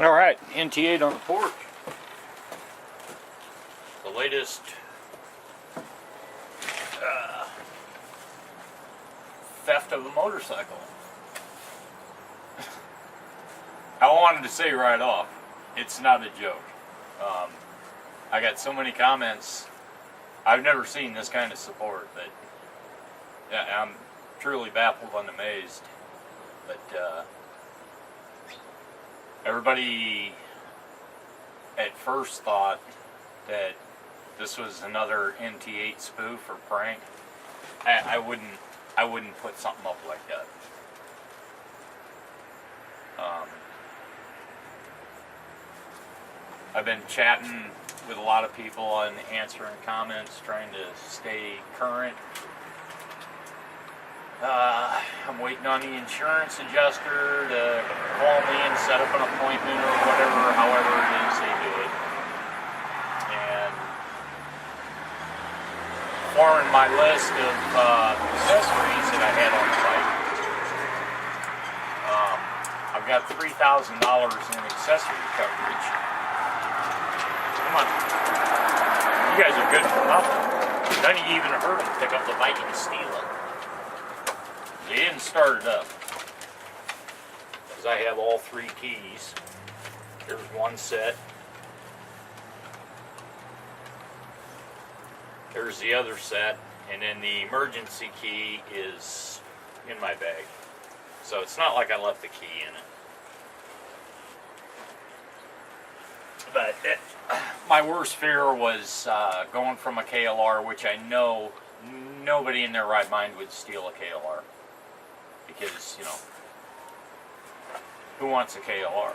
Alright, NT8 on the porch. The latest theft of a motorcycle. I wanted to say right off, it's not a joke. I got so many comments. I've never seen this kind of support, but I'm truly baffled and amazed. But everybody at first thought that this was another NT8 spoof or prank. I wouldn't put something up like that. I've been chatting with a lot of people and answering comments, trying to stay current. I'm waiting on the insurance adjuster to call me and set up an appointment or whatever, however it is they do it. And forming my list of accessories that I had on the bike. I've got $3,000 in accessory coverage. Come on. You guys are good for nothing. None of you even heard them pick up the bike and steal it. They didn't start it up. Because I have all three keys. There's one set. There's the other set. And then the emergency key is in my bag. So it's not like I left the key in it. But my worst fear was going from a KLR, which I know nobody in their right mind would steal a KLR. Because, you know, who wants a KLR?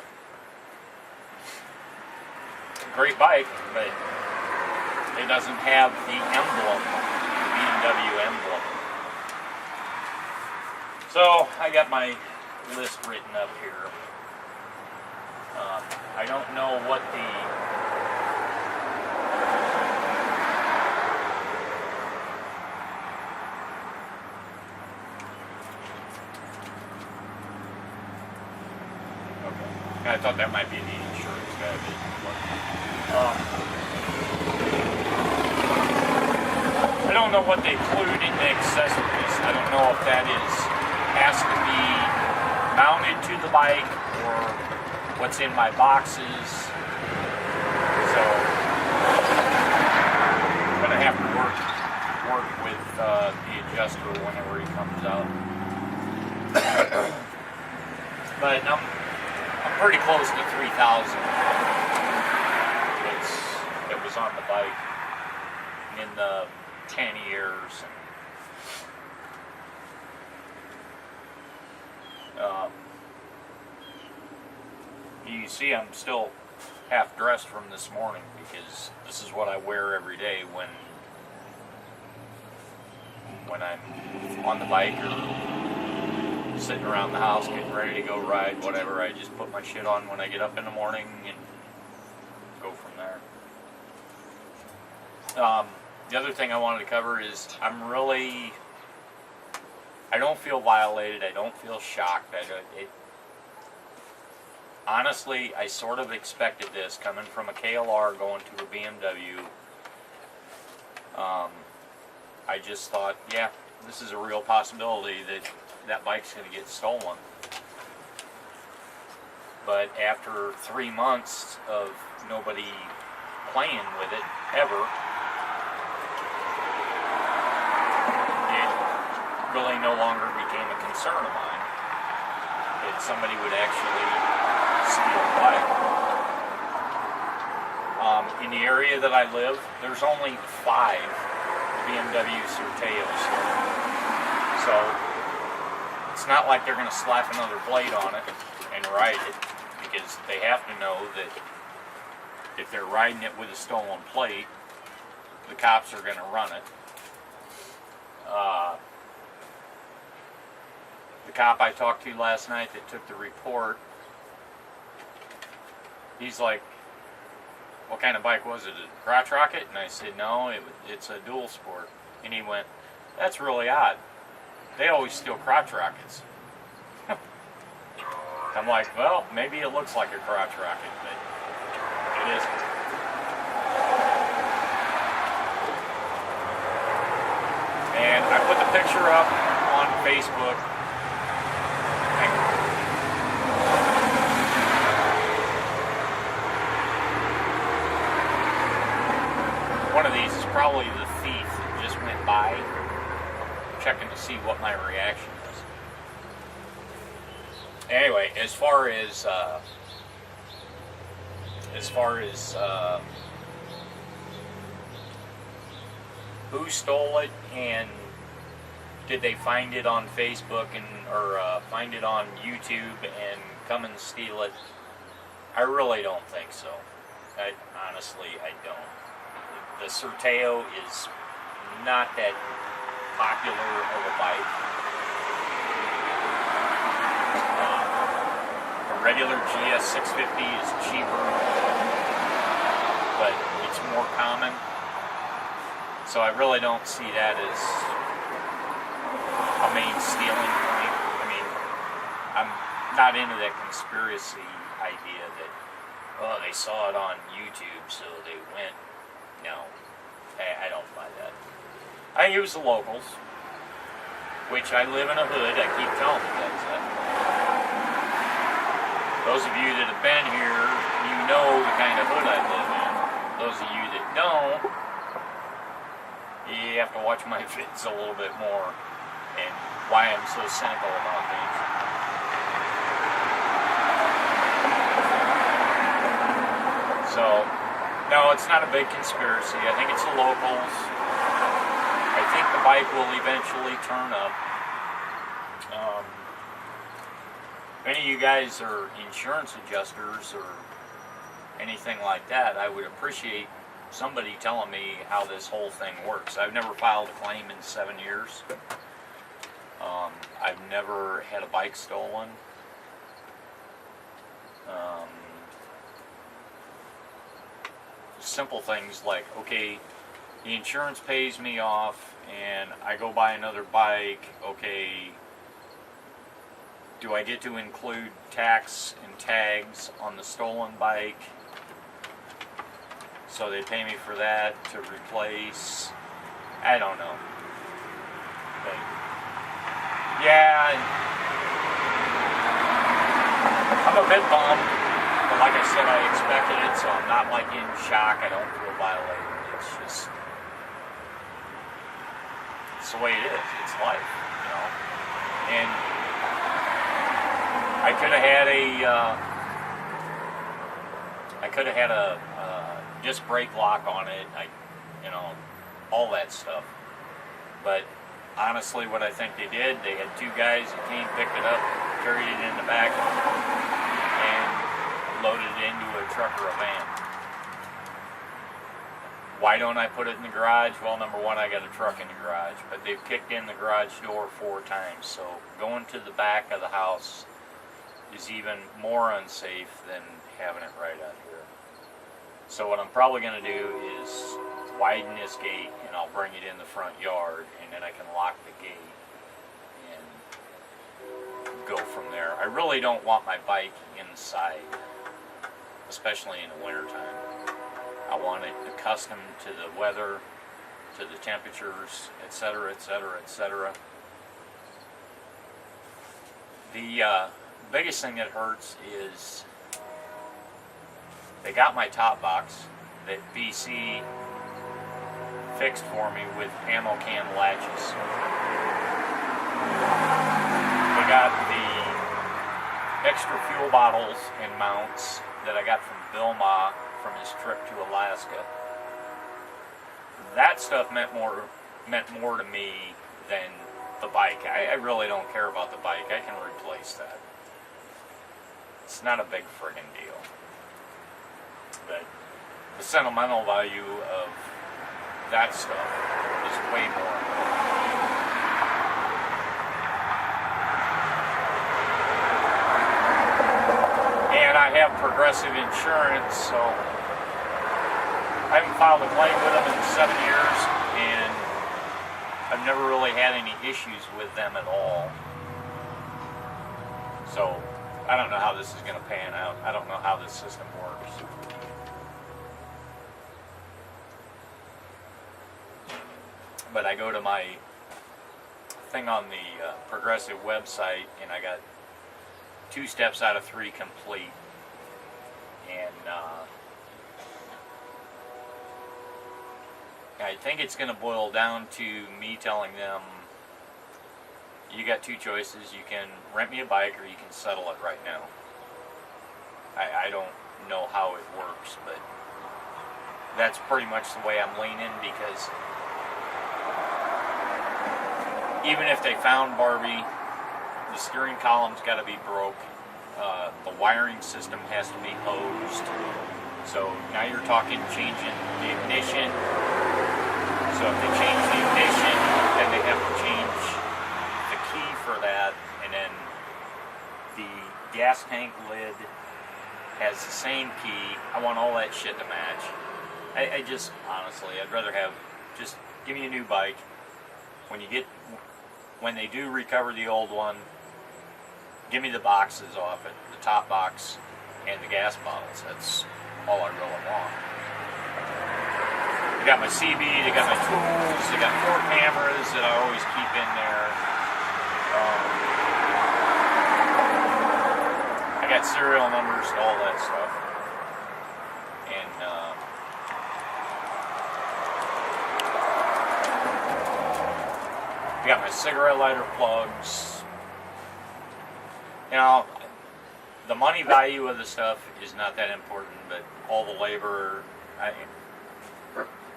Great bike, but it doesn't have the emblem, the BMW emblem. So, I got my list written up here. I don't know what the I thought that might be the insurance guy. I don't know what they include in the accessories. I don't know if that has to be mounted to the bike or what's in my boxes. So I'm gonna have to work with the adjuster whenever he comes out. But I'm pretty close to 3,000. It was on the bike in the 10 years. You see, I'm still half dressed from this morning because this is what I wear every day when I'm on the bike or sitting around the house getting ready to go ride, whatever. I just put my shit on when I get up in the morning and go from there. The other thing I wanted to cover is I don't feel violated. I don't feel shocked. Honestly, I sort of expected this coming from a KLR going to a BMW. I just thought, yeah, this is a real possibility that bike's going to get stolen. But after 3 months of nobody playing with it ever, it really no longer became a concern of mine that somebody would actually steal a bike. In the area that I live, there's only 5 BMW Sertaos here. So it's not like they're going to slap another plate on it and ride it, because they have to know that if they're riding it with a stolen plate, the cops are going to run it. The cop I talked to last night that took the report, he's like, what kind of bike was it? A crotch rocket? And I said, no, it's a dual sport. And he went, that's really odd. They always steal crotch rockets. I'm like, well, maybe it looks like a crotch rocket, but it isn't. And I put the picture up on Facebook. One of these is probably the thief that just went by, checking to see what my reaction is. Anyway, as far as who stole it and did they find it on Facebook or find it on YouTube and come and steal it, I really don't think so. Honestly, I don't. The Sertao is not that popular of a bike. A regular GS 650 is cheaper, but it's more common. So I really don't see that as a main stealing point. I mean, I'm not into that conspiracy idea that, oh, they saw it on YouTube, so they went. No, I don't buy that. I use the locals, which I live in a hood. I keep telling you guys that. Those of you that have been here, you know the kind of hood I live in. Those of you that don't, you have to watch my vids a little bit more and why I'm so cynical about things. So, no, it's not a big conspiracy. I think it's the locals. I think the bike will eventually turn up. If any of you guys are insurance adjusters or anything like that, I would appreciate somebody telling me how this whole thing works. I've never filed a claim in 7 years. I've never had a bike stolen. Simple things like, okay, the insurance pays me off and I go buy another bike, okay, do I get to include tax and tags on the stolen bike? So they pay me for that to replace. I don't know. But yeah, I'm a bit bummed, but like I said, I expected it, so I'm not like in shock. I don't feel violated. It's just, it's the way it is. It's life, you know. And I could have had a disc brake lock on it, all that stuff. But honestly, what I think they did, they had two guys that came, picked it up, carried it in the back, and loaded it into a truck or a van. Why don't I put it in the garage? Well, number one, I got a truck in the garage, but they've kicked in the garage door 4 times, so going to the back of the house is even more unsafe than having it right out here. So what I'm probably going to do is widen this gate and I'll bring it in the front yard and then I can lock the gate and go from there. I really don't want my bike inside, especially in the wintertime. I want it accustomed to the weather, to the temperatures, etc., etc., etc. The biggest thing that hurts is they got my top box that BC fixed for me with ammo can latches. They got the extra fuel bottles and mounts that I got from Bill Ma from his trip to Alaska. That stuff meant more to me than the bike. I really don't care about the bike. I can replace that. It's not a big friggin' deal. But the sentimental value of that stuff is way more important. And I have Progressive Insurance, so I haven't filed a claim with them in 7 years, and I've never really had any issues with them at all. So I don't know how this is going to pan out. I don't know how this system works. But I go to my thing on the Progressive website, and I got 2 steps out of 3 complete. And I think it's going to boil down to me telling them, you got 2 choices. You can rent me a bike or you can settle it right now. I don't know how it works, but that's pretty much the way I'm leaning, because even if they found Barbie, the steering column's got to be broke. The wiring system has to be hosed. So now you're talking changing the ignition. So if they change the ignition, then they have to change the key for that, and then the gas tank lid has the same key. I want all that shit to match. I just, honestly, I'd rather have, just give me a new bike. When they do recover the old one, give me the boxes off it, the top box and the gas bottles. That's all I really want. They got my CB, they got my tools, they got 4 cameras that I always keep in there. I got serial numbers and all that stuff. And I got my cigarette lighter plugs. You know, the money value of the stuff is not that important, but all the labor,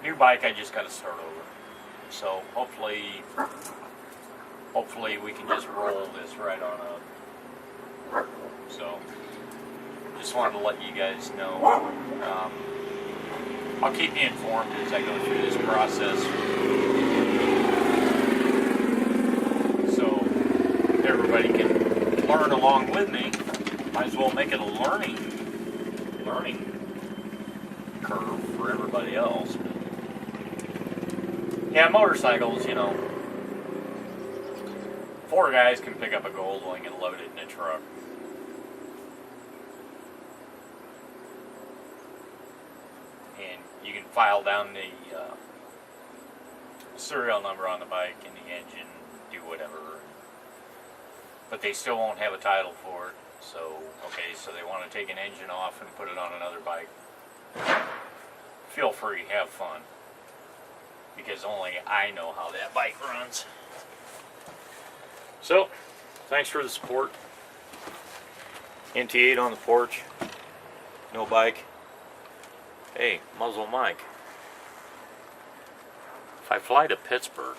new bike, I just got to start over. So hopefully we can just roll this right on up. So just wanted to let you guys know. I'll keep you informed as I go through this process. So everybody can learn along with me. Might as well make it a learning curve for everybody else. Yeah, motorcycles, you know, 4 guys can pick up a Goldwing and load it in a truck. And you can file down the serial number on the bike and the engine, do whatever. But they still won't have a title for it. So, okay, so they want to take an engine off and put it on another bike. Feel free, have fun. Because only I know how that bike runs. So, thanks for the support. MT8 on the porch. No bike. Hey, muzzle mic. If I fly to Pittsburgh,